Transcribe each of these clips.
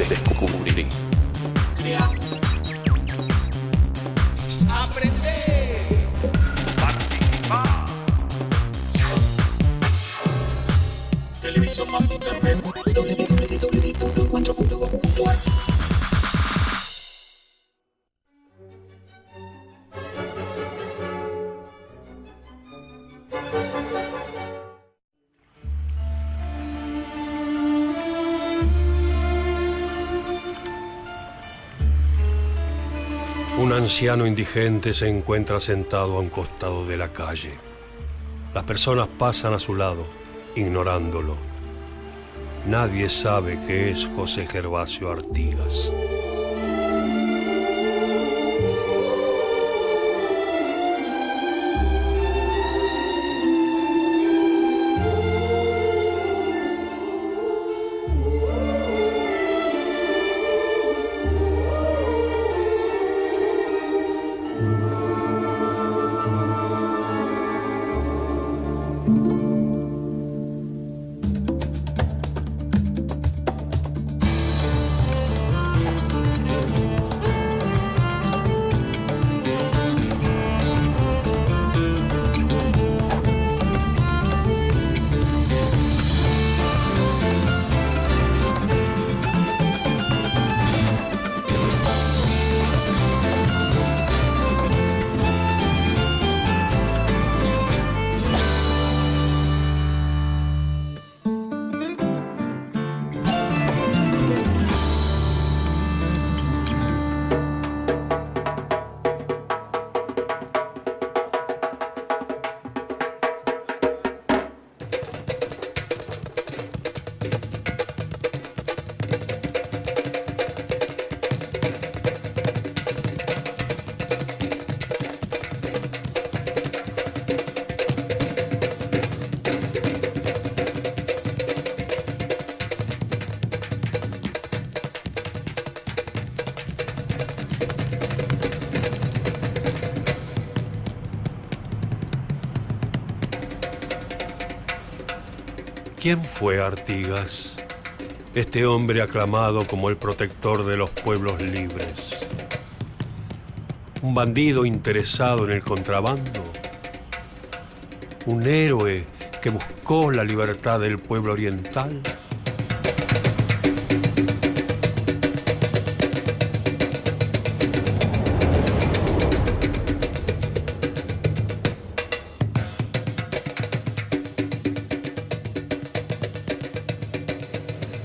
Descubrir. Crear. Aprender. Participar. Televisión más internet. www.encuentro.gov.ar. Un anciano indigente se encuentra sentado a un costado de la calle. Las personas pasan a su lado, ignorándolo. Nadie sabe que es José Gervasio Artigas. ¿Quién fue Artigas? Este hombre aclamado como el protector de los pueblos libres. Un bandido interesado en el contrabando. Un héroe que buscó la libertad del pueblo oriental.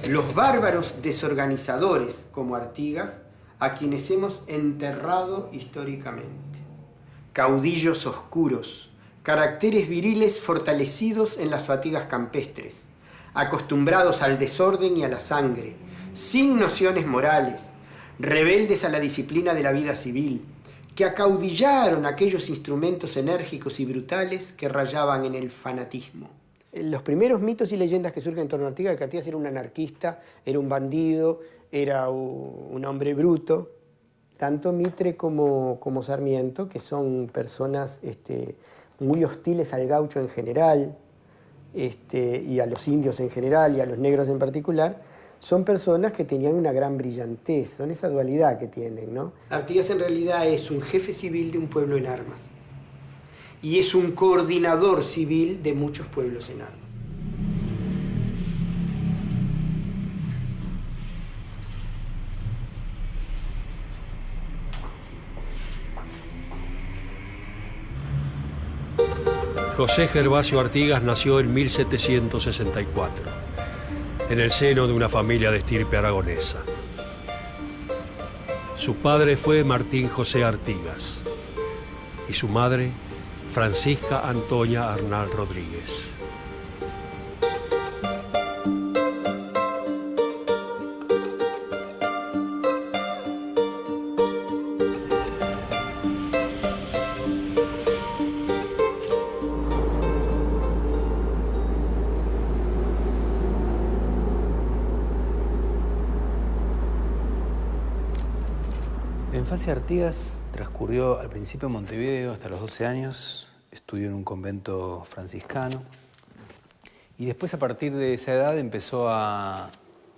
Los bárbaros desorganizadores como Artigas, a quienes hemos enterrado históricamente. Caudillos oscuros, caracteres viriles fortalecidos en las fatigas campestres, acostumbrados al desorden y a la sangre, sin nociones morales, rebeldes a la disciplina de la vida civil, que acaudillaron aquellos instrumentos enérgicos y brutales que rayaban en el fanatismo. Los primeros mitos y leyendas que surgen en torno a Artigas, que Artigas era un anarquista, era un bandido, era un hombre bruto. Tanto Mitre como Sarmiento, que son personas muy hostiles al gaucho en general, y a los indios en general, y a los negros en particular, son personas que tenían una gran brillantez, son esa dualidad que tienen, ¿no? Artigas en realidad es un jefe civil de un pueblo en armas. Y es un coordinador civil de muchos pueblos en armas. José Gervasio Artigas nació en 1764, en el seno de una familia de estirpe aragonesa. Su padre fue Martín José Artigas y su madre Francisca Antonia Arnal Rodríguez. La infancia de Artigas transcurrió al principio en Montevideo hasta los 12 años, estudió en un convento franciscano y después a partir de esa edad empezó a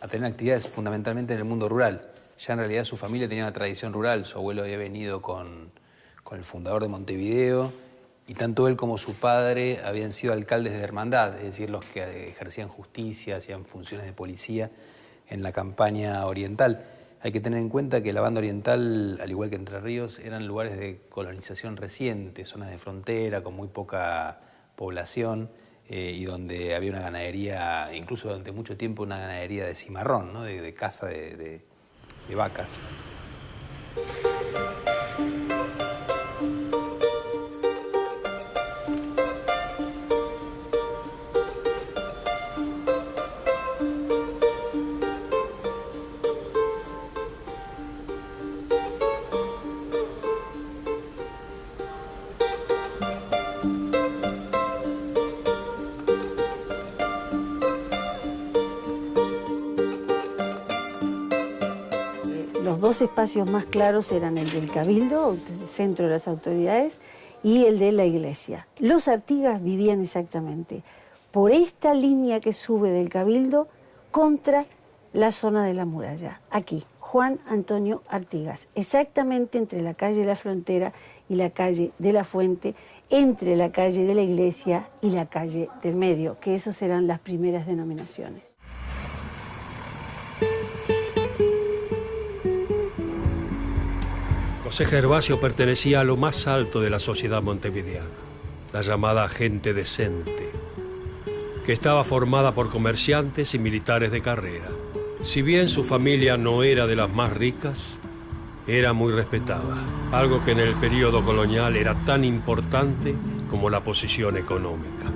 a tener actividades fundamentalmente en el mundo rural. Ya en realidad su familia tenía una tradición rural. Su abuelo había venido con el fundador de Montevideo y tanto él como su padre habían sido alcaldes de hermandad, es decir, los que ejercían justicia, hacían funciones de policía en la campaña oriental. Hay que tener en cuenta que la banda oriental, al igual que Entre Ríos, eran lugares de colonización reciente, zonas de frontera con muy poca población y donde había una ganadería, incluso durante mucho tiempo una ganadería de cimarrón, ¿no? de caza de vacas. Los dos espacios más claros eran el del Cabildo, el centro de las autoridades, y el de la iglesia. Los Artigas vivían exactamente por esta línea que sube del Cabildo contra la zona de la muralla. Aquí, Juan Antonio Artigas, exactamente entre la calle de la Frontera y la calle de la Fuente, entre la calle de la iglesia y la calle del Medio, que esas eran las primeras denominaciones. José Gervasio pertenecía a lo más alto de la sociedad montevideana, la llamada gente decente, que estaba formada por comerciantes y militares de carrera. Si bien su familia no era de las más ricas, era muy respetada, algo que en el periodo colonial era tan importante como la posición económica.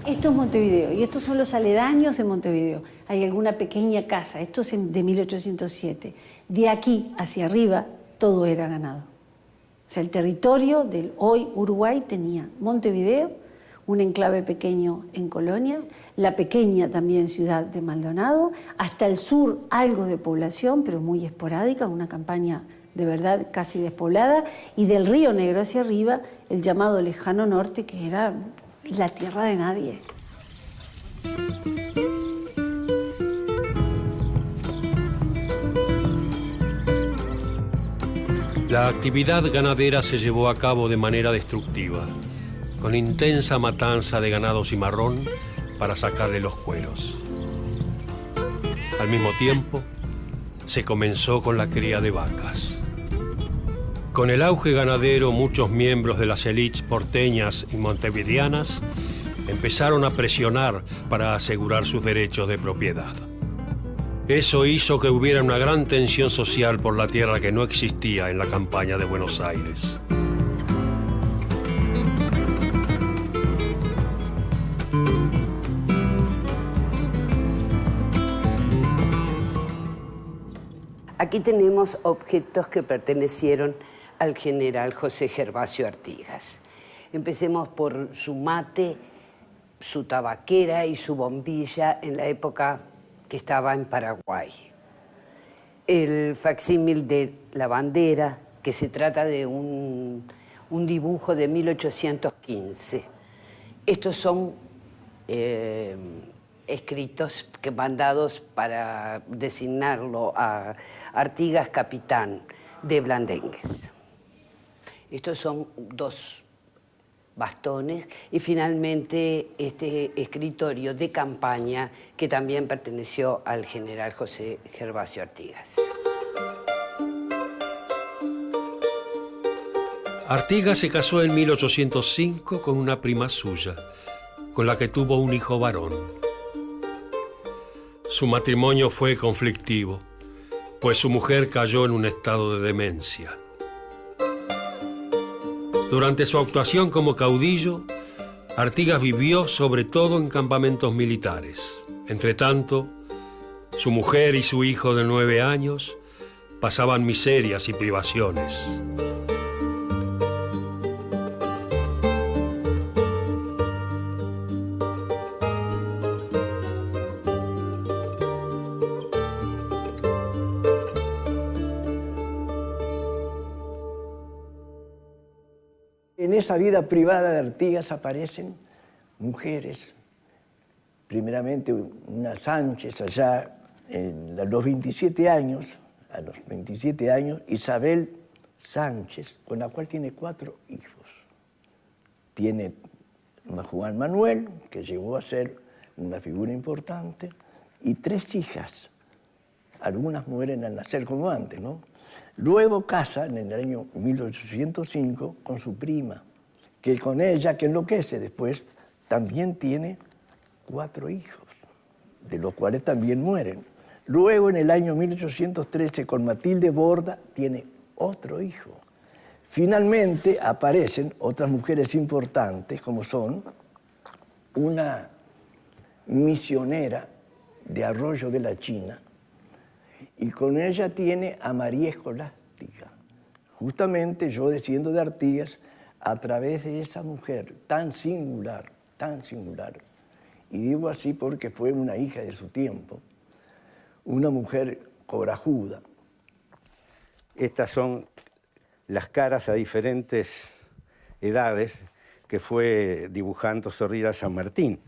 Esto es Montevideo y estos son los aledaños de Montevideo. Hay alguna pequeña casa, esto es de 1807. De aquí hacia arriba todo era ganado. O sea, el territorio del hoy Uruguay tenía Montevideo, un enclave pequeño en Colonias, la pequeña también ciudad de Maldonado, hasta el sur algo de población, pero muy esporádica, una campaña de verdad casi despoblada, y del Río Negro hacia arriba el llamado lejano norte, que era la tierra de nadie. La actividad ganadera se llevó a cabo de manera destructiva, con intensa matanza de ganado cimarrón para sacarle los cueros. Al mismo tiempo, se comenzó con la cría de vacas. Con el auge ganadero, muchos miembros de las élites porteñas y montevideanas empezaron a presionar para asegurar sus derechos de propiedad. Eso hizo que hubiera una gran tensión social por la tierra que no existía en la campaña de Buenos Aires. Aquí tenemos objetos que pertenecieron al general José Gervasio Artigas. Empecemos por su mate, su tabaquera y su bombilla en la época que estaba en Paraguay. El facsímil de la bandera, que se trata de un dibujo de 1815. Estos son escritos mandados para designarlo a Artigas capitán de Blandengues. Estos son dos bastones y finalmente este escritorio de campaña que también perteneció al general José Gervasio Artigas. Artigas se casó en 1805 con una prima suya, con la que tuvo un hijo varón. Su matrimonio fue conflictivo, pues su mujer cayó en un estado de demencia. Durante su actuación como caudillo, Artigas vivió sobre todo en campamentos militares. Entretanto, su mujer y su hijo de 9 años pasaban miserias y privaciones. En esa vida privada de Artigas aparecen mujeres. Primeramente una Sánchez allá a los 27 años, Isabel Sánchez, con la cual tiene 4 hijos. Tiene a Juan Manuel, que llegó a ser una figura importante, y 3 hijas. Algunas mueren al nacer como antes, ¿no? Luego casa en el año 1805 con su prima, que con ella, que enloquece después, también tiene 4 hijos, de los cuales también mueren. Luego, en el año 1813, con Matilde Borda, tiene otro hijo. Finalmente, aparecen otras mujeres importantes, como son una misionera de Arroyo de la China, y con ella tiene a María Escolástica. Justamente yo desciendo de Artigas a través de esa mujer tan singular, y digo así porque fue una hija de su tiempo, una mujer corajuda. Estas son las caras a diferentes edades que fue dibujando Zorrilla San Martín,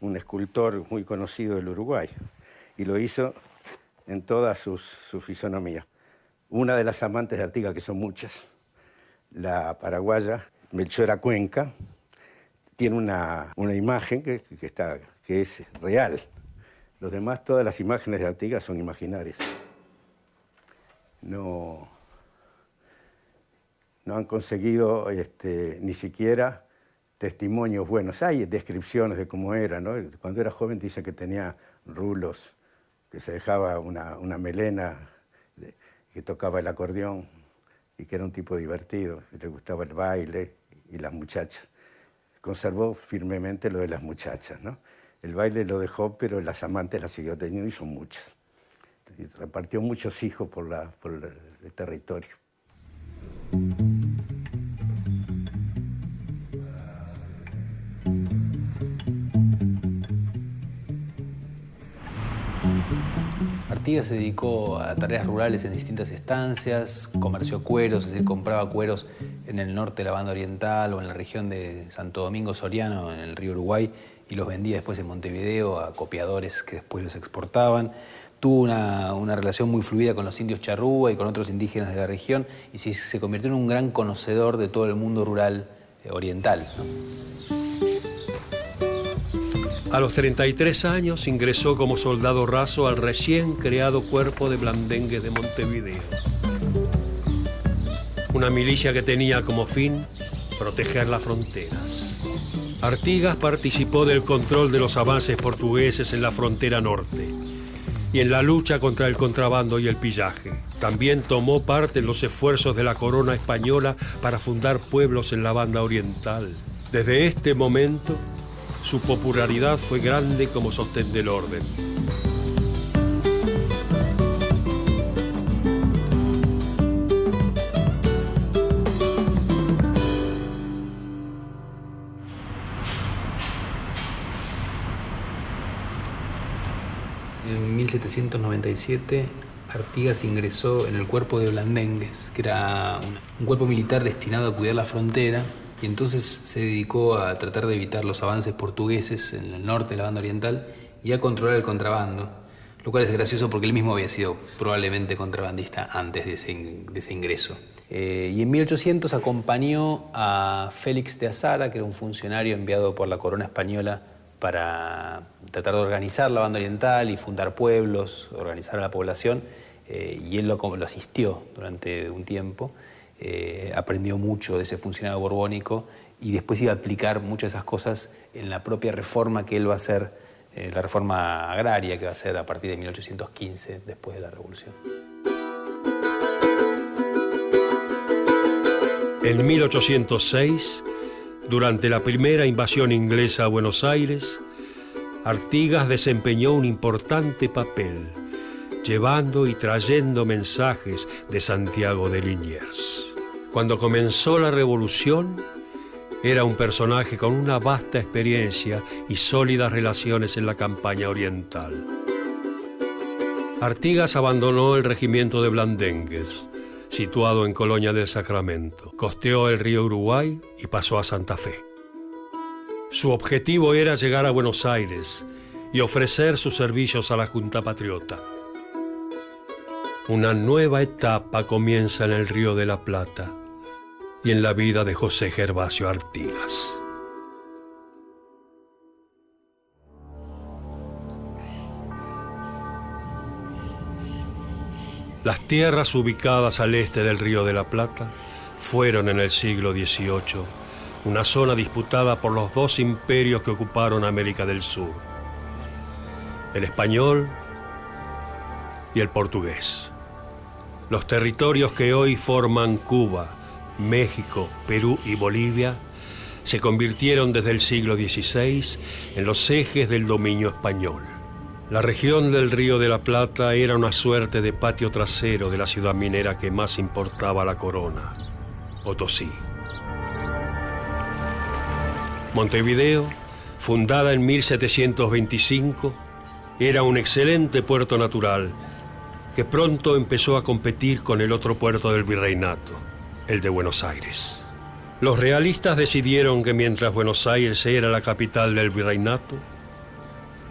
un escultor muy conocido del Uruguay, y lo hizo en toda su fisonomía. Una de las amantes de Artigas, que son muchas, la paraguaya Melchora Cuenca, tiene una imagen que es real. Los demás, todas las imágenes de Artigas son imaginarias. No han conseguido ni siquiera testimonios buenos. Hay descripciones de cómo era, ¿no? Cuando era joven dice que tenía rulos, que se dejaba una melena, que tocaba el acordeón y que era un tipo divertido, que le gustaba el baile y las muchachas. Conservó firmemente lo de las muchachas, ¿no? El baile lo dejó, pero las amantes las siguió teniendo y son muchas. Y repartió muchos hijos por el territorio. Artigas se dedicó a tareas rurales en distintas estancias, comerció cueros, es decir, compraba cueros en el norte de la banda oriental o en la región de Santo Domingo Soriano, en el río Uruguay, y los vendía después en Montevideo a copiadores que después los exportaban. Tuvo una relación muy fluida con los indios charrúa y con otros indígenas de la región, y se convirtió en un gran conocedor de todo el mundo rural oriental, ¿no? A los 33 años ingresó como soldado raso al recién creado Cuerpo de Blandengues de Montevideo. Una milicia que tenía como fin proteger las fronteras. Artigas participó del control de los avances portugueses en la frontera norte y en la lucha contra el contrabando y el pillaje. También tomó parte en los esfuerzos de la corona española para fundar pueblos en la banda oriental. Desde este momento, su popularidad fue grande como sostén del orden. En 1797, Artigas ingresó en el Cuerpo de Blandengues, que era un cuerpo militar destinado a cuidar la frontera, y entonces se dedicó a tratar de evitar los avances portugueses en el norte de la banda oriental y a controlar el contrabando, lo cual es gracioso porque él mismo había sido probablemente contrabandista antes de ese ingreso. Y en 1800 acompañó a Félix de Azara, que era un funcionario enviado por la corona española para tratar de organizar la banda oriental y fundar pueblos, organizar a la población, y él lo asistió durante un tiempo. Aprendió mucho de ese funcionario borbónico y después iba a aplicar muchas de esas cosas en la propia reforma que él va a hacer, la reforma agraria que va a hacer a partir de 1815, después de la Revolución. En 1806, durante la primera invasión inglesa a Buenos Aires, Artigas desempeñó un importante papel, llevando y trayendo mensajes de Santiago de Liniers. Cuando comenzó la revolución, era un personaje con una vasta experiencia y sólidas relaciones en la campaña oriental. Artigas abandonó el regimiento de Blandengues, situado en Colonia del Sacramento. Costeó el río Uruguay y pasó a Santa Fe. Su objetivo era llegar a Buenos Aires y ofrecer sus servicios a la Junta Patriota. Una nueva etapa comienza en el Río de la Plata y en la vida de José Gervasio Artigas. Las tierras ubicadas al este del Río de la Plata fueron en el siglo XVIII una zona disputada por los dos imperios que ocuparon América del Sur, el español y el portugués. Los territorios que hoy forman Cuba, México, Perú y Bolivia se convirtieron desde el siglo XVI en los ejes del dominio español. La región del Río de la Plata era una suerte de patio trasero de la ciudad minera que más importaba a la corona, Potosí. Montevideo, fundada en 1725, era un excelente puerto natural que pronto empezó a competir con el otro puerto del virreinato, el de Buenos Aires. Los realistas decidieron que mientras Buenos Aires era la capital del virreinato,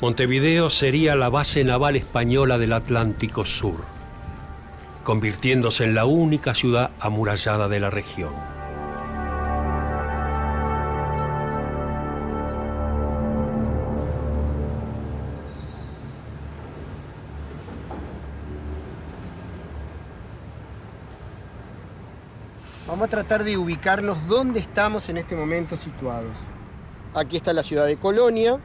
Montevideo sería la base naval española del Atlántico Sur, convirtiéndose en la única ciudad amurallada de la región. Vamos a tratar de ubicarnos dónde estamos en este momento situados. Aquí está la ciudad de Colonia,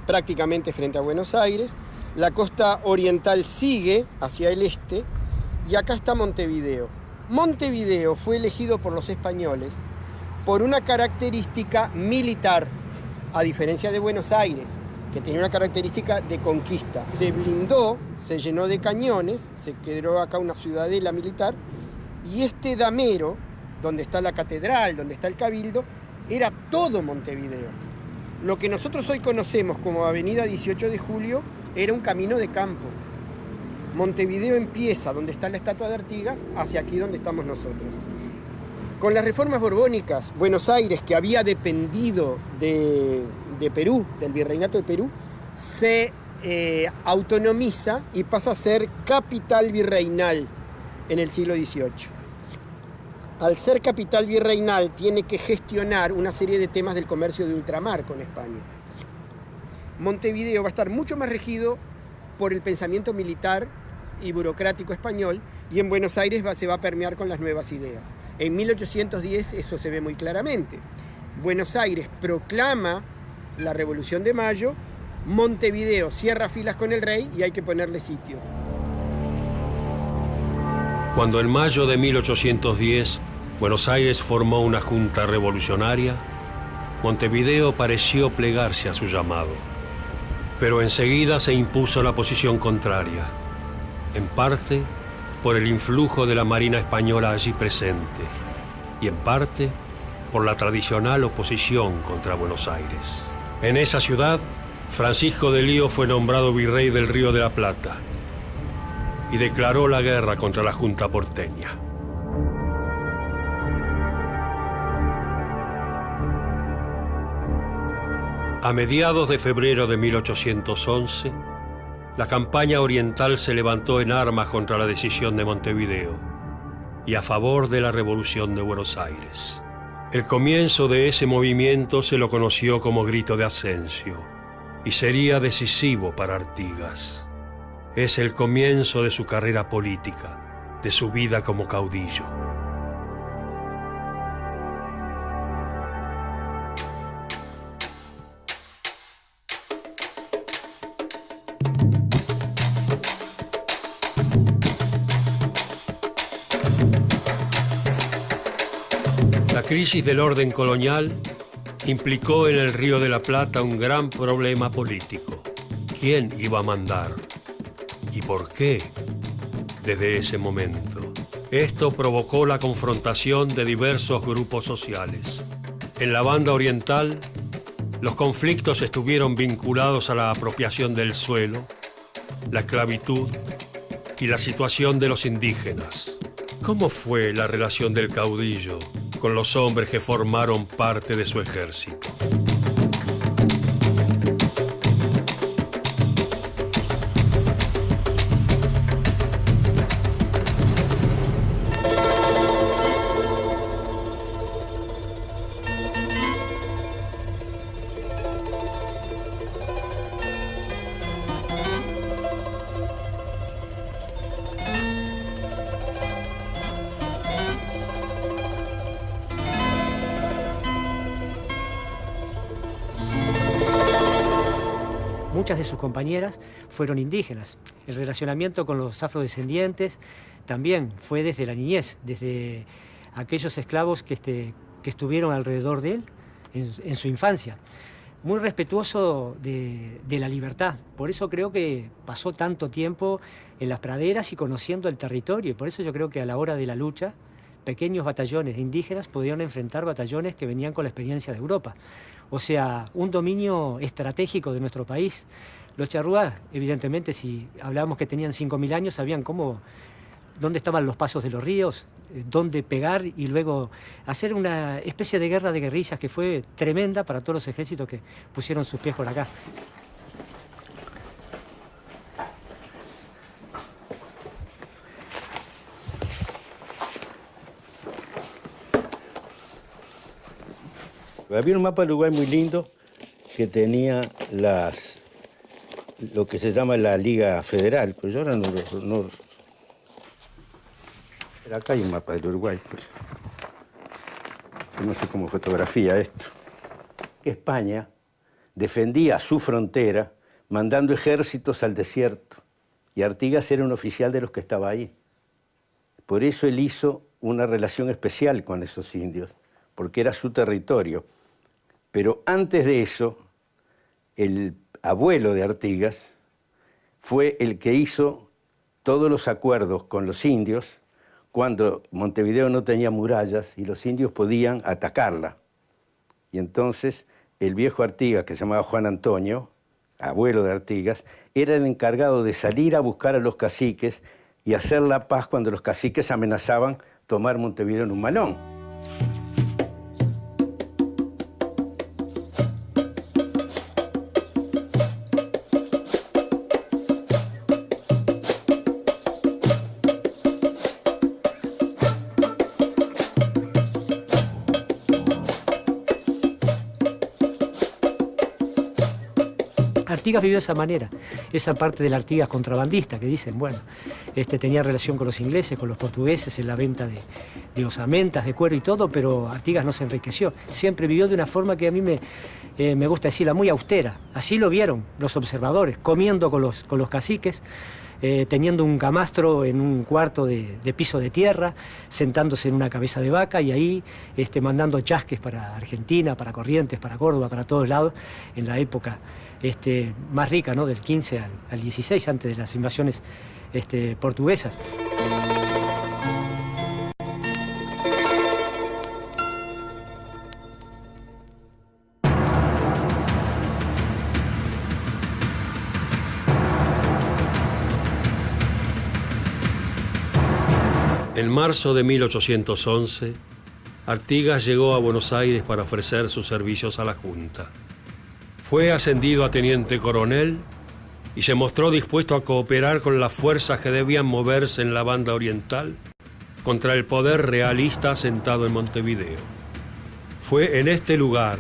prácticamente frente a Buenos Aires. La costa oriental sigue hacia el este y acá está Montevideo. Montevideo fue elegido por los españoles por una característica militar, a diferencia de Buenos Aires, que tenía una característica de conquista. Se blindó, se llenó de cañones, se creó acá una ciudadela militar, y este damero, donde está la catedral, donde está el cabildo, era todo Montevideo. Lo que nosotros hoy conocemos como Avenida 18 de Julio era un camino de campo. Montevideo empieza donde está la estatua de Artigas, hacia aquí donde estamos nosotros. Con las reformas borbónicas, Buenos Aires, que había dependido de Perú, del virreinato de Perú, se autonomiza y pasa a ser capital virreinal en el siglo XVIII. Al ser capital virreinal, tiene que gestionar una serie de temas del comercio de ultramar con España. Montevideo va a estar mucho más regido por el pensamiento militar y burocrático español, y en Buenos Aires se va a permear con las nuevas ideas. En 1810 eso se ve muy claramente. Buenos Aires proclama la Revolución de Mayo, Montevideo cierra filas con el rey y hay que ponerle sitio. Cuando en mayo de 1810 Buenos Aires formó una junta revolucionaria, Montevideo pareció plegarse a su llamado. Pero enseguida se impuso la posición contraria, en parte por el influjo de la Marina española allí presente y en parte por la tradicional oposición contra Buenos Aires. En esa ciudad, Francisco de Lío fue nombrado virrey del Río de la Plata y declaró la guerra contra la Junta porteña. A mediados de febrero de 1811, la campaña oriental se levantó en armas contra la decisión de Montevideo y a favor de la Revolución de Buenos Aires. El comienzo de ese movimiento se lo conoció como Grito de Ascencio y sería decisivo para Artigas. Es el comienzo de su carrera política, de su vida como caudillo. La crisis del orden colonial implicó en el Río de la Plata un gran problema político. ¿Quién iba a mandar? ¿Y por qué? Desde ese momento. Esto provocó la confrontación de diversos grupos sociales. En la banda oriental, los conflictos estuvieron vinculados a la apropiación del suelo, la esclavitud y la situación de los indígenas. ¿Cómo fue la relación del caudillo con los hombres que formaron parte de su ejército? Muchas de sus compañeras fueron indígenas. El relacionamiento con los afrodescendientes también fue desde la niñez, desde aquellos esclavos que estuvieron alrededor de él en su infancia. Muy respetuoso de la libertad. Por eso creo que pasó tanto tiempo en las praderas y conociendo el territorio. Y por eso yo creo que a la hora de la lucha, pequeños batallones de indígenas podían enfrentar batallones que venían con la experiencia de Europa. O sea, un dominio estratégico de nuestro país. Los charrúas, evidentemente, si hablábamos que tenían 5.000 años, sabían dónde estaban los pasos de los ríos, dónde pegar y luego hacer una especie de guerra de guerrillas que fue tremenda para todos los ejércitos que pusieron sus pies por acá. Había un mapa de Uruguay muy lindo que tenía lo que se llama la Liga Federal, pero yo ahora no. Acá hay un mapa del Uruguay, pues. No sé cómo fotografía esto. España defendía su frontera mandando ejércitos al desierto y Artigas era un oficial de los que estaba ahí. Por eso él hizo una relación especial con esos indios, porque era su territorio. Pero antes de eso, el abuelo de Artigas fue el que hizo todos los acuerdos con los indios cuando Montevideo no tenía murallas y los indios podían atacarla. Y entonces el viejo Artigas, que se llamaba Juan Antonio, abuelo de Artigas, era el encargado de salir a buscar a los caciques y hacer la paz cuando los caciques amenazaban tomar Montevideo en un malón. Artigas vivió de esa manera, esa parte del Artigas contrabandista que dicen, bueno, tenía relación con los ingleses, con los portugueses en la venta de osamentas, de cuero y todo, pero Artigas no se enriqueció. Siempre vivió de una forma que a mí me gusta decirla, muy austera. Así lo vieron los observadores, comiendo con los caciques, teniendo un camastro en un cuarto de piso de tierra, sentándose en una cabeza de vaca y ahí mandando chasques para Argentina, para Corrientes, para Córdoba, para todos lados, en la época más rica, ¿no? Del 15 al 16, antes de las invasiones portuguesas. En marzo de 1811, Artigas llegó a Buenos Aires para ofrecer sus servicios a la Junta. Fue ascendido a teniente coronel y se mostró dispuesto a cooperar con las fuerzas que debían moverse en la banda oriental contra el poder realista asentado en Montevideo. Fue en este lugar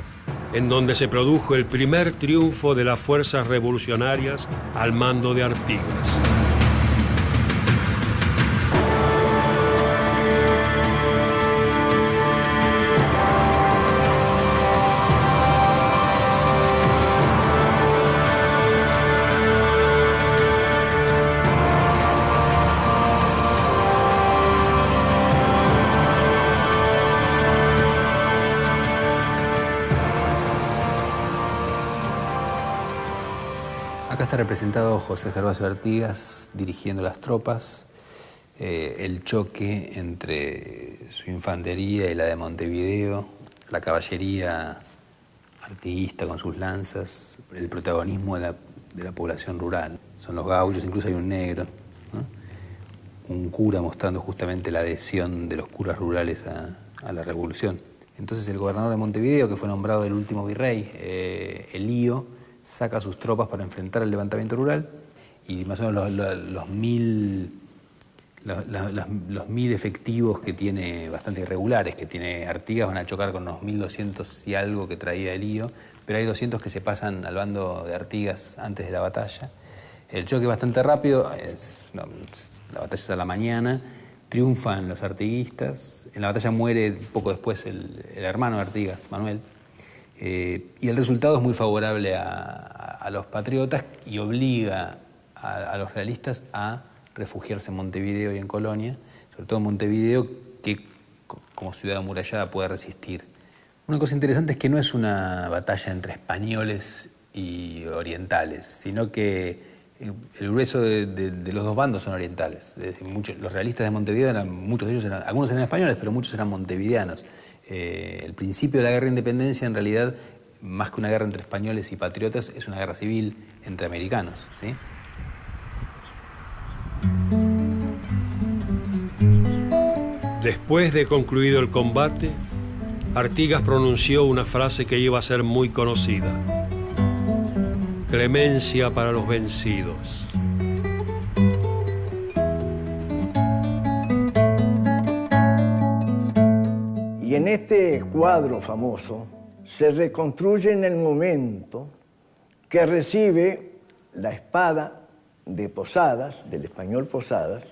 en donde se produjo el primer triunfo de las fuerzas revolucionarias al mando de Artigas. Acá está representado José Gervasio Artigas dirigiendo las tropas, el choque entre su infantería y la de Montevideo, la caballería artiguista con sus lanzas, el protagonismo de la población rural. Son los gaullos, incluso hay un negro, ¿no? un cura mostrando justamente la adhesión de los curas rurales a la revolución. Entonces el gobernador de Montevideo, que fue nombrado el último virrey, Elío, saca sus tropas para enfrentar el levantamiento rural y más o menos los 1000 efectivos que tiene, bastante irregulares, que tiene Artigas, van a chocar con los 1200 y algo que traía Elío, pero hay 200 que se pasan al bando de Artigas antes de la batalla. El choque es bastante rápido, la batalla es a la mañana, triunfan los artiguistas, en la batalla muere poco después el hermano de Artigas, Manuel, y el resultado es muy favorable a los patriotas y obliga a los realistas a refugiarse en Montevideo y en Colonia, sobre todo en Montevideo, que como ciudad amurallada puede resistir. Una cosa interesante es que no es una batalla entre españoles y orientales, sino que el grueso de los dos bandos son orientales. Es decir, los realistas de Montevideo, muchos de ellos algunos eran españoles, pero muchos eran montevideanos. El principio de la guerra de independencia, en realidad, más que una guerra entre españoles y patriotas, es una guerra civil entre americanos, ¿sí? Después de concluido el combate, Artigas pronunció una frase que iba a ser muy conocida: clemencia para los vencidos. Y en este cuadro famoso se reconstruye en el momento que recibe la espada de Posadas, del español Posadas,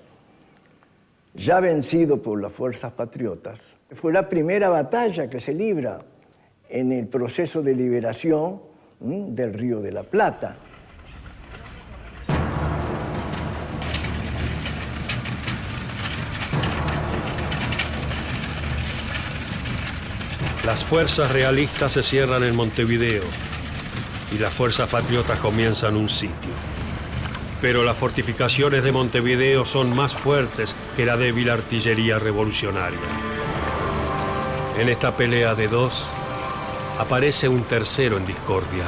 ya vencido por las fuerzas patriotas. Fue la primera batalla que se libra en el proceso de liberación del Río de la Plata. Las fuerzas realistas se cierran en Montevideo y las fuerzas patriotas comienzan un sitio. Pero las fortificaciones de Montevideo son más fuertes que la débil artillería revolucionaria. En esta pelea de dos, aparece un tercero en discordia: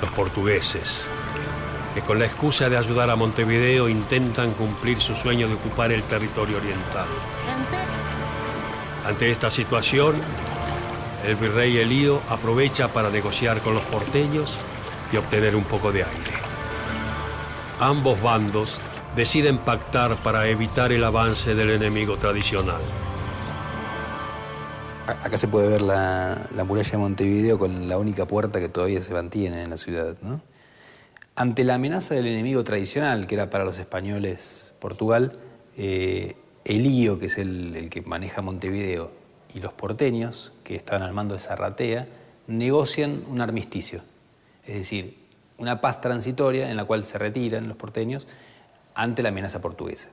los portugueses, que con la excusa de ayudar a Montevideo intentan cumplir su sueño de ocupar el territorio oriental. Ante esta situación, el virrey Elío aprovecha para negociar con los porteños y obtener un poco de aire. Ambos bandos deciden pactar para evitar el avance del enemigo tradicional. Acá se puede ver la muralla de Montevideo con la única puerta que todavía se mantiene en la ciudad, ¿no? Ante la amenaza del enemigo tradicional, que era para los españoles Portugal, Elío, que es el que maneja Montevideo, y los porteños, que estaban al mando de Zarratea, negocian un armisticio. Es decir, una paz transitoria en la cual se retiran los porteños ante la amenaza portuguesa.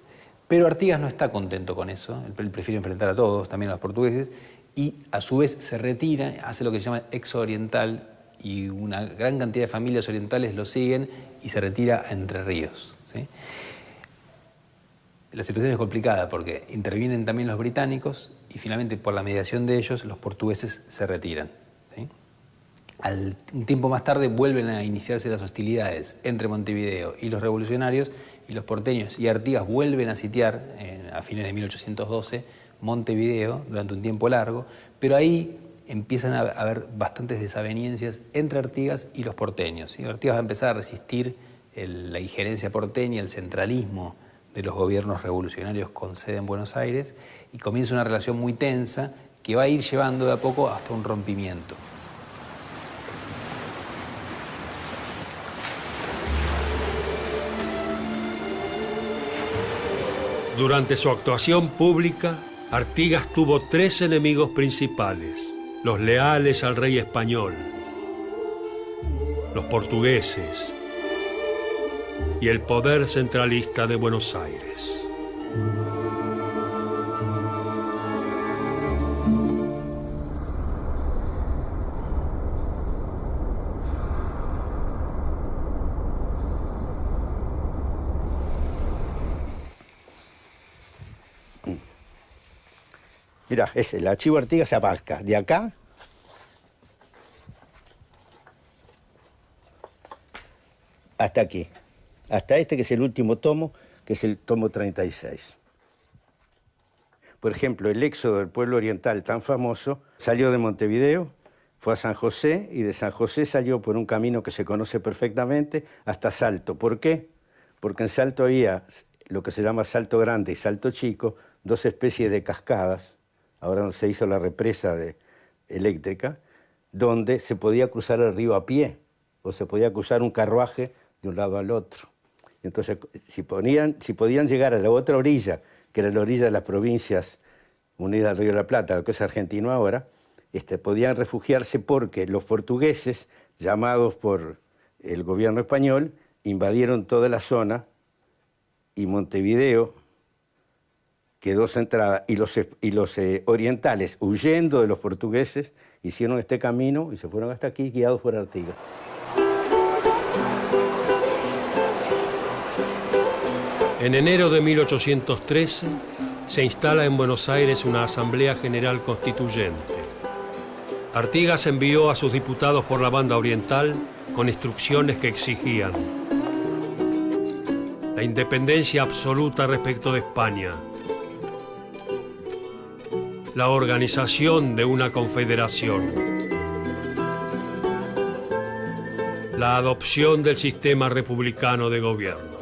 Pero Artigas no está contento con eso, él prefiere enfrentar a todos, también a los portugueses, y a su vez se retira, hace lo que se llama exo oriental, y una gran cantidad de familias orientales lo siguen y se retira a Entre Ríos, ¿sí? La situación es complicada porque intervienen también los británicos y finalmente por la mediación de ellos los portugueses se retiran, ¿sí? Un tiempo más tarde vuelven a iniciarse las hostilidades entre Montevideo y los revolucionarios, y los porteños y Artigas vuelven a sitiar a fines de 1812 Montevideo durante un tiempo largo, pero ahí empiezan a haber bastantes desavenencias entre Artigas y los porteños, ¿sí? Artigas va a empezar a resistir la injerencia porteña, el centralismo de los gobiernos revolucionarios con sede en Buenos Aires, y comienza una relación muy tensa que va a ir llevando de a poco hasta un rompimiento. Durante su actuación pública, Artigas tuvo tres enemigos principales: los leales al rey español, los portugueses y el poder centralista de Buenos Aires. Mirá, el archivo Artigas se abarca de acá hasta aquí, hasta este que es el último tomo, que es el tomo 36. Por ejemplo, el éxodo del pueblo oriental tan famoso salió de Montevideo, fue a San José y de San José salió por un camino que se conoce perfectamente hasta Salto. ¿Por qué? Porque en Salto había lo que se llama Salto Grande y Salto Chico, dos especies de cascadas, ahora donde se hizo la represa eléctrica, donde se podía cruzar el río a pie o se podía cruzar un carruaje de un lado al otro. Entonces, si podían llegar a la otra orilla, que era la orilla de las provincias unidas al Río de la Plata, lo que es argentino ahora, podían refugiarse porque los portugueses, llamados por el gobierno español, invadieron toda la zona y Montevideo quedó centrada. Y los orientales, huyendo de los portugueses, hicieron este camino y se fueron hasta aquí, guiados por Artigas. En enero de 1813 se instala en Buenos Aires una Asamblea General Constituyente. Artigas envió a sus diputados por la banda oriental con instrucciones que exigían la independencia absoluta respecto de España, la organización de una confederación, la adopción del sistema republicano de gobierno.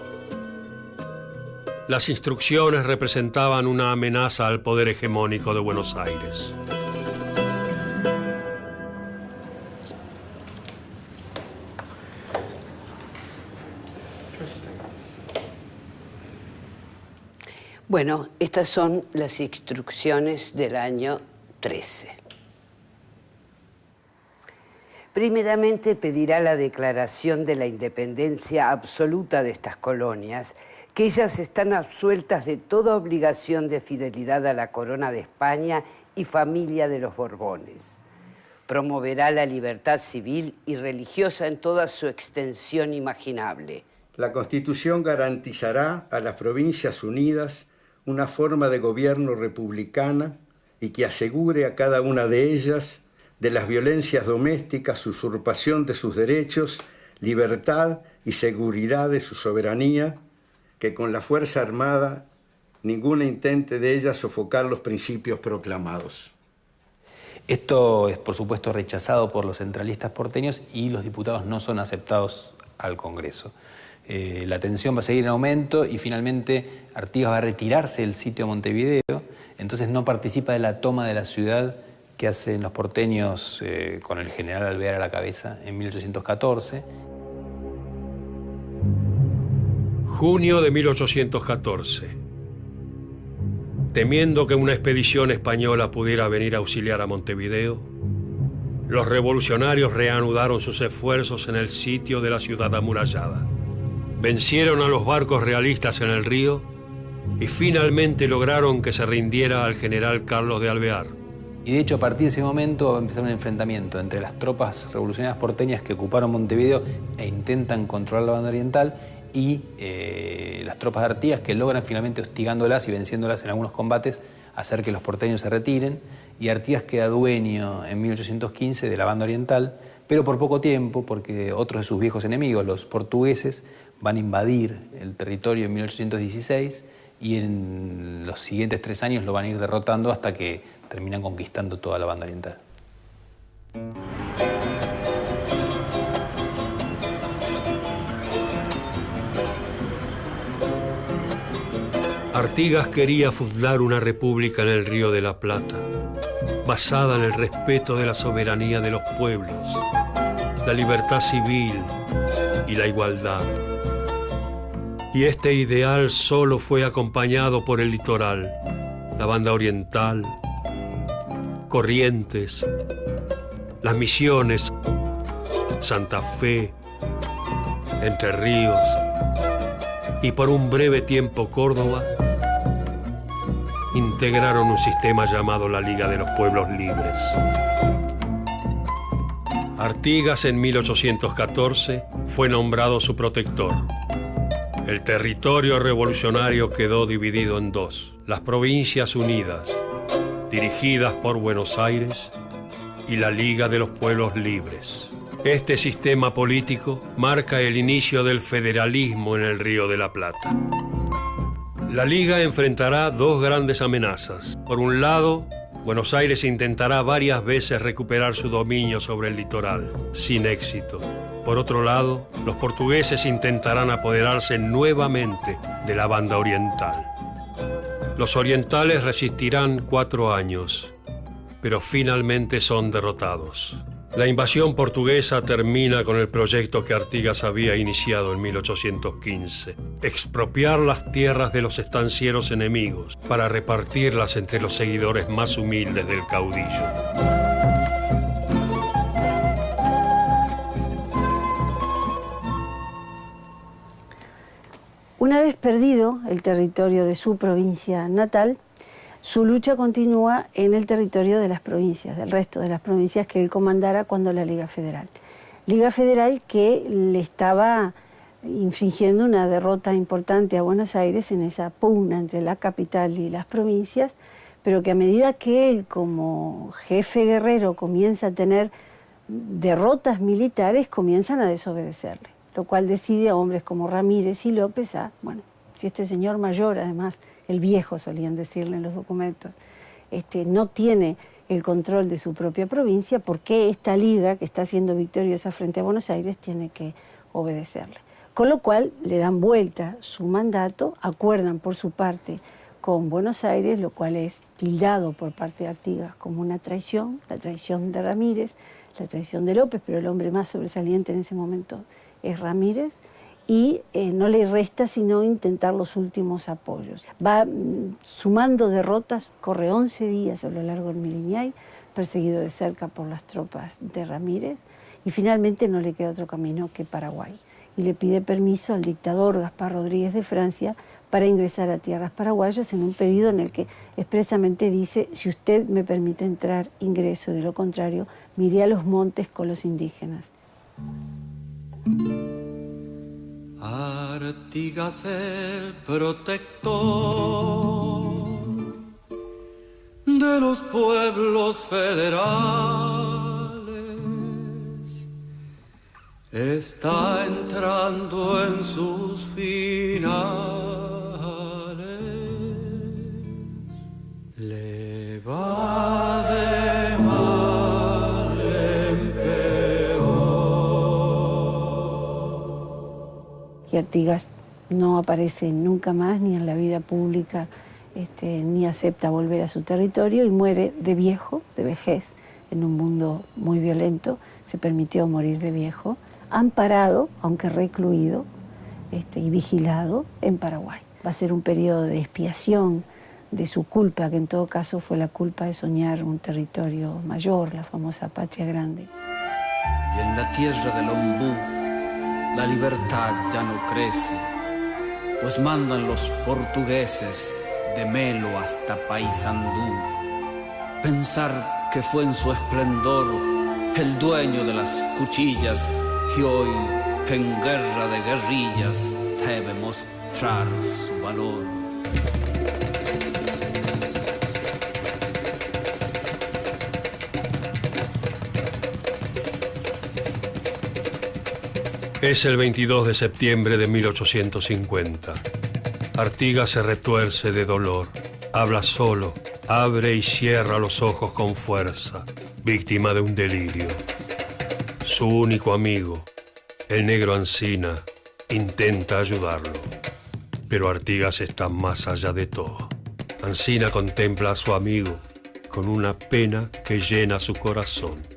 Las instrucciones representaban una amenaza al poder hegemónico de Buenos Aires. Bueno, estas son las instrucciones del año 13. Primeramente pedirá la declaración de la independencia absoluta de estas colonias, que ellas están absueltas de toda obligación de fidelidad a la corona de España y familia de los Borbones. Promoverá la libertad civil y religiosa en toda su extensión imaginable. La Constitución garantizará a las Provincias Unidas una forma de gobierno republicana y que asegure a cada una de ellas de las violencias domésticas, usurpación de sus derechos, libertad y seguridad de su soberanía, que con la fuerza armada ninguna intente de ella sofocar los principios proclamados. Esto es, por supuesto, rechazado por los centralistas porteños y los diputados no son aceptados al Congreso. La tensión va a seguir en aumento y finalmente Artigas va a retirarse del sitio de Montevideo, entonces no participa de la toma de la ciudad que hacen los porteños con el general Alvear a la cabeza en 1814. Junio de 1814. Temiendo que una expedición española pudiera venir a auxiliar a Montevideo, los revolucionarios reanudaron sus esfuerzos en el sitio de la ciudad amurallada. Vencieron a los barcos realistas en el río y finalmente lograron que se rindiera al general Carlos de Alvear. Y de hecho, a partir de ese momento va a empezar un enfrentamiento entre las tropas revolucionarias porteñas que ocuparon Montevideo e intentan controlar la banda oriental y las tropas de Artigas que logran finalmente, hostigándolas y venciéndolas en algunos combates, hacer que los porteños se retiren. Y Artigas queda dueño en 1815 de la banda oriental, pero por poco tiempo, porque otros de sus viejos enemigos, los portugueses, van a invadir el territorio en 1816 y en los siguientes 3 años lo van a ir derrotando hasta que terminan conquistando toda la banda oriental. Artigas quería fundar una república en el Río de la Plata, basada en el respeto de la soberanía de los pueblos, la libertad civil y la igualdad. Y este ideal solo fue acompañado por el litoral, la banda oriental, Corrientes, las Misiones, Santa Fe, Entre Ríos y por un breve tiempo Córdoba, integraron un sistema llamado la Liga de los Pueblos Libres. Artigas en 1814 fue nombrado su protector. El territorio revolucionario quedó dividido en dos: las Provincias Unidas, dirigidas por Buenos Aires, y la Liga de los Pueblos Libres. Este sistema político marca el inicio del federalismo en el Río de la Plata. La Liga enfrentará dos grandes amenazas. Por un lado, Buenos Aires intentará varias veces recuperar su dominio sobre el litoral, sin éxito. Por otro lado, los portugueses intentarán apoderarse nuevamente de la banda oriental. Los orientales resistirán 4 años, pero finalmente son derrotados. La invasión portuguesa termina con el proyecto que Artigas había iniciado en 1815: expropiar las tierras de los estancieros enemigos para repartirlas entre los seguidores más humildes del caudillo. Una vez perdido el territorio de su provincia natal, su lucha continúa en el territorio de las provincias, del resto de las provincias que él comandara cuando la Liga Federal. Liga Federal que le estaba infligiendo una derrota importante a Buenos Aires en esa pugna entre la capital y las provincias, pero que a medida que él como jefe guerrero comienza a tener derrotas militares, comienzan a desobedecerle, lo cual decide a hombres como Ramírez y López bueno, si este señor mayor, además, el viejo solían decirle en los documentos, no tiene el control de su propia provincia, ¿por qué esta liga que está siendo victoriosa frente a Buenos Aires tiene que obedecerle? Con lo cual le dan vuelta su mandato, acuerdan por su parte con Buenos Aires, lo cual es tildado por parte de Artigas como una traición, la traición de Ramírez, la traición de López, pero el hombre más sobresaliente en ese momento es Ramírez, y no le resta sino intentar los últimos apoyos. Va sumando derrotas, corre 11 días a lo largo del Miliñay, perseguido de cerca por las tropas de Ramírez, y finalmente no le queda otro camino que Paraguay. Y le pide permiso al dictador Gaspar Rodríguez de Francia para ingresar a tierras paraguayas en un pedido en el que expresamente dice: si usted me permite entrar, ingreso, de lo contrario, me iré a los montes con los indígenas. Artigas el protector de los pueblos federales está entrando en sus finales. Le va de mal en peor. Y Artigas no aparece nunca más ni en la vida pública, ni acepta volver a su territorio, y muere de viejo, de vejez, en un mundo muy violento. Se permitió morir de viejo, amparado, aunque recluido y vigilado en Paraguay. Va a ser un periodo de expiación de su culpa, que en todo caso fue la culpa de soñar un territorio mayor, la famosa Patria Grande. Y en la tierra del Ombú la libertad ya no crece, pues mandan los portugueses de Melo hasta Paysandú. Pensar que fue en su esplendor el dueño de las cuchillas, y hoy en guerra de guerrillas debe mostrar su valor. Es el 22 de septiembre de 1850. Artigas se retuerce de dolor. Habla solo, abre y cierra los ojos con fuerza, víctima de un delirio. Su único amigo, el negro Ancina, intenta ayudarlo. Pero Artigas está más allá de todo. Ancina contempla a su amigo con una pena que llena su corazón.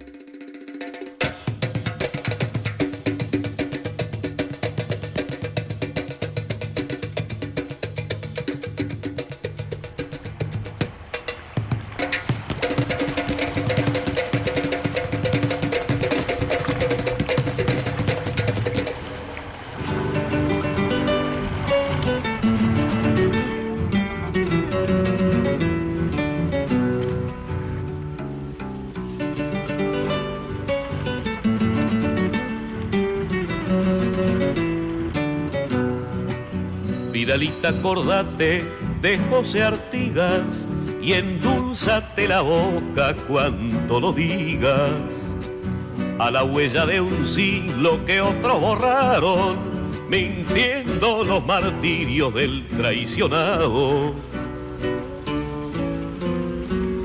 Vidalita, acordate de José Artigas y endulzate la boca cuando lo digas. A la huella de un siglo que otros borraron, mintiendo los martirios del traicionado.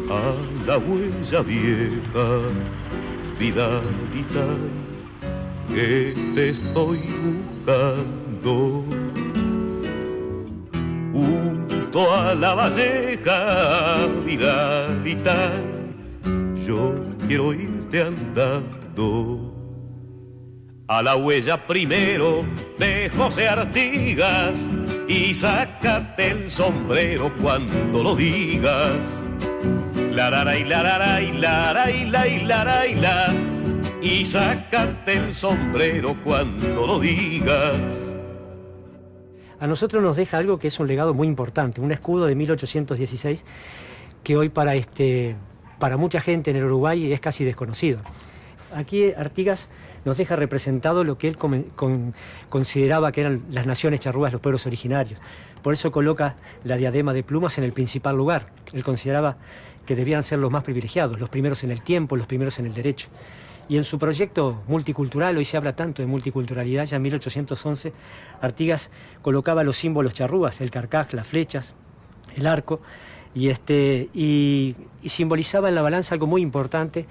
A la huella vieja, Vidalita, que te estoy buscando. Junto a la valleja, Vidalita, yo quiero irte andando. A la huella primero de José Artigas y sácate el sombrero cuando lo digas. La la la la la la la la la la, y sácate el sombrero cuando lo digas. A nosotros nos deja algo que es un legado muy importante, un escudo de 1816 que hoy para mucha gente en el Uruguay es casi desconocido. Aquí Artigas nos deja representado lo que él consideraba que eran las naciones charrúas, los pueblos originarios. Por eso coloca la diadema de plumas en el principal lugar. Él consideraba que debían ser los más privilegiados, los primeros en el tiempo, los primeros en el derecho. Y en su proyecto multicultural, hoy se habla tanto de multiculturalidad, ya en 1811, Artigas colocaba los símbolos charrúas, el carcaj, las flechas, el arco, y simbolizaba en la balanza algo muy importante,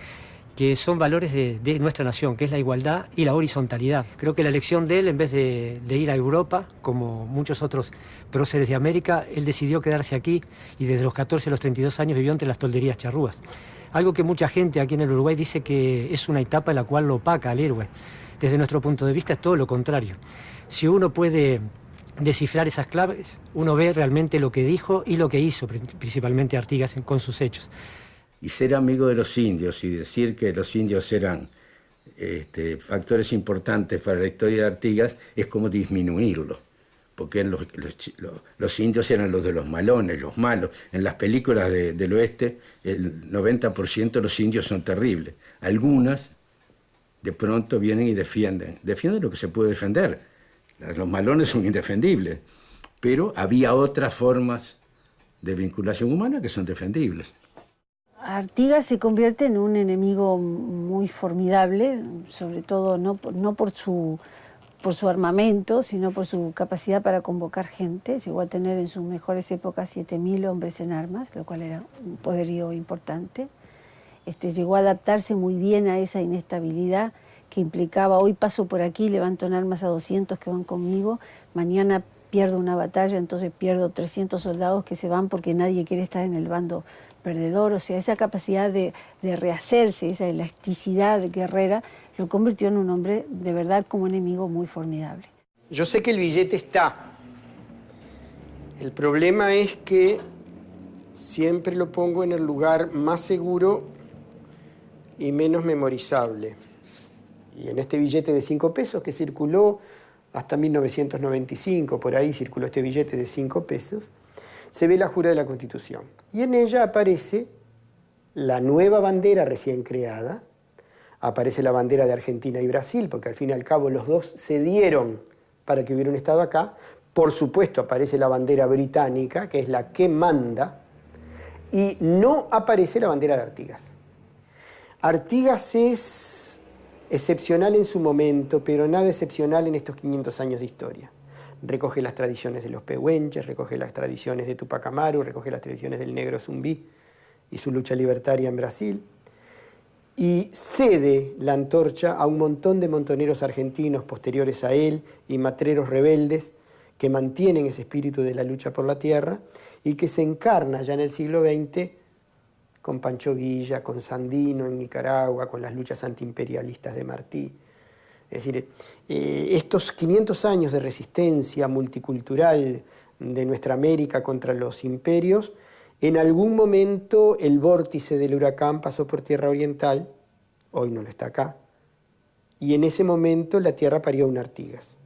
que son valores de nuestra nación, que es la igualdad y la horizontalidad. Creo que la elección de él, en vez de ir a Europa, como muchos otros próceres de América, él decidió quedarse aquí y desde los 14 a los 32 años vivió entre las tolderías charrúas. Algo que mucha gente aquí en el Uruguay dice que es una etapa en la cual lo opaca al héroe. Desde nuestro punto de vista es todo lo contrario. Si uno puede descifrar esas claves, uno ve realmente lo que dijo y lo que hizo, principalmente Artigas con sus hechos. Y ser amigo de los indios y decir que los indios eran factores importantes para la historia de Artigas es como disminuirlo, porque los indios eran los de los malones, los malos. En las películas del oeste, el 90% de los indios son terribles. Algunas, de pronto, vienen y defienden lo que se puede defender. Los malones son indefendibles, pero había otras formas de vinculación humana que son defendibles. Artigas se convierte en un enemigo muy formidable, sobre todo no por su armamento, sino por su capacidad para convocar gente. Llegó a tener en sus mejores épocas 7.000 hombres en armas, lo cual era un poderío importante. Llegó a adaptarse muy bien a esa inestabilidad que implicaba: hoy paso por aquí, levanto en armas a 200 que van conmigo, mañana pierdo una batalla, entonces pierdo 300 soldados que se van porque nadie quiere estar en el bando perdedor. O sea, esa capacidad de rehacerse, esa elasticidad guerrera, lo convirtió en un hombre de verdad como enemigo muy formidable. Yo sé que el billete está. El problema es que siempre lo pongo en el lugar más seguro y menos memorizable. Y en este billete de 5 pesos que circuló hasta 1995, por ahí circuló este billete de 5 pesos, se ve la jura de la Constitución. Y en ella aparece la nueva bandera recién creada, aparece la bandera de Argentina y Brasil, porque al fin y al cabo los dos cedieron para que hubiera un Estado acá. Por supuesto aparece la bandera británica, que es la que manda, y no aparece la bandera de Artigas. Artigas es excepcional en su momento, pero nada excepcional en estos 500 años de historia. Recoge las tradiciones de los pehuenches, recoge las tradiciones de Tupac Amaru, recoge las tradiciones del negro Zumbí y su lucha libertaria en Brasil, y cede la antorcha a un montón de montoneros argentinos posteriores a él y matreros rebeldes que mantienen ese espíritu de la lucha por la tierra y que se encarna ya en el siglo XX con Pancho Villa, con Sandino en Nicaragua, con las luchas antiimperialistas de Martí. Es decir, estos 500 años de resistencia multicultural de nuestra América contra los imperios, en algún momento el vórtice del huracán pasó por Tierra Oriental, hoy no lo está acá, y en ese momento la tierra parió un Artigas.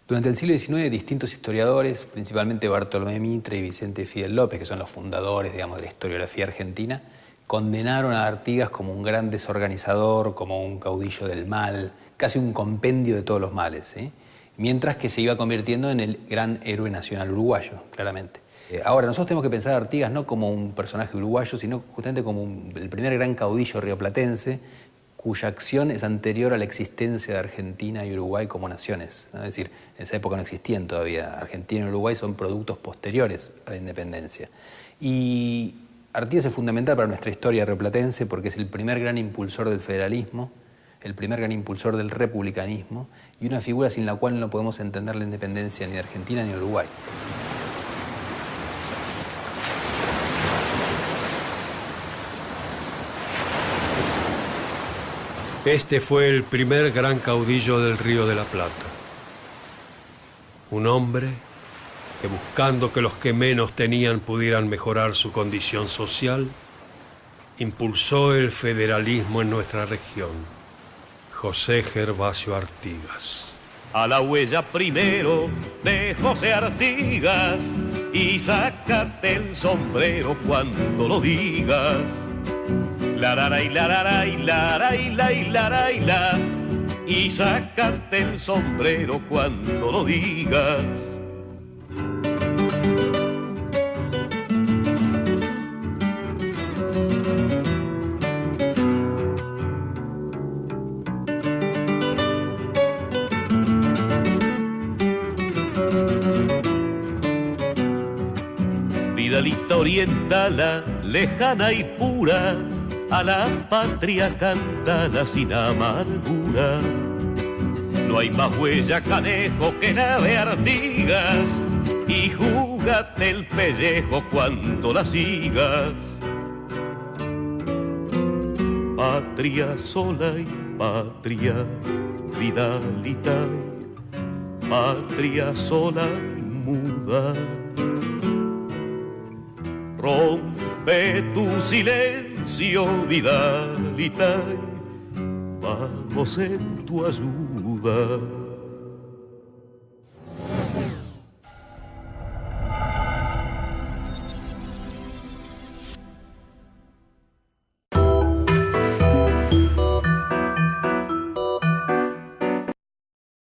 Durante el siglo XIX, distintos historiadores, principalmente Bartolomé Mitre y Vicente Fidel López, que son los fundadores, digamos, de la historiografía argentina, condenaron a Artigas como un gran desorganizador, como un caudillo del mal, casi un compendio de todos los males, ¿sí? Mientras que se iba convirtiendo en el gran héroe nacional uruguayo, claramente. Ahora, nosotros tenemos que pensar a Artigas no como un personaje uruguayo, sino justamente como el primer gran caudillo rioplatense, cuya acción es anterior a la existencia de Argentina y Uruguay como naciones, ¿no? Es decir, en esa época no existían todavía. Argentina y Uruguay son productos posteriores a la independencia. Y Artigas es fundamental para nuestra historia rioplatense porque es el primer gran impulsor del federalismo, el primer gran impulsor del republicanismo y una figura sin la cual no podemos entender la independencia ni de Argentina ni de Uruguay. Este fue el primer gran caudillo del Río de la Plata. Un hombre que, buscando que los que menos tenían pudieran mejorar su condición social, impulsó el federalismo en nuestra región. José Gervasio Artigas. A la huella primero de José Artigas y sácate el sombrero cuando lo digas. La la la la la la la la la la y sácate el sombrero cuando lo digas. Vidalita orientala, lejana y pura, a la patria cantana sin amargura. No hay más huella canejo que la de Artigas y júgate el pellejo cuando la sigas. Patria sola y patria Vidalita, patria sola y muda. Rompe tu silencio, Vidalita, vamos en tu ayuda.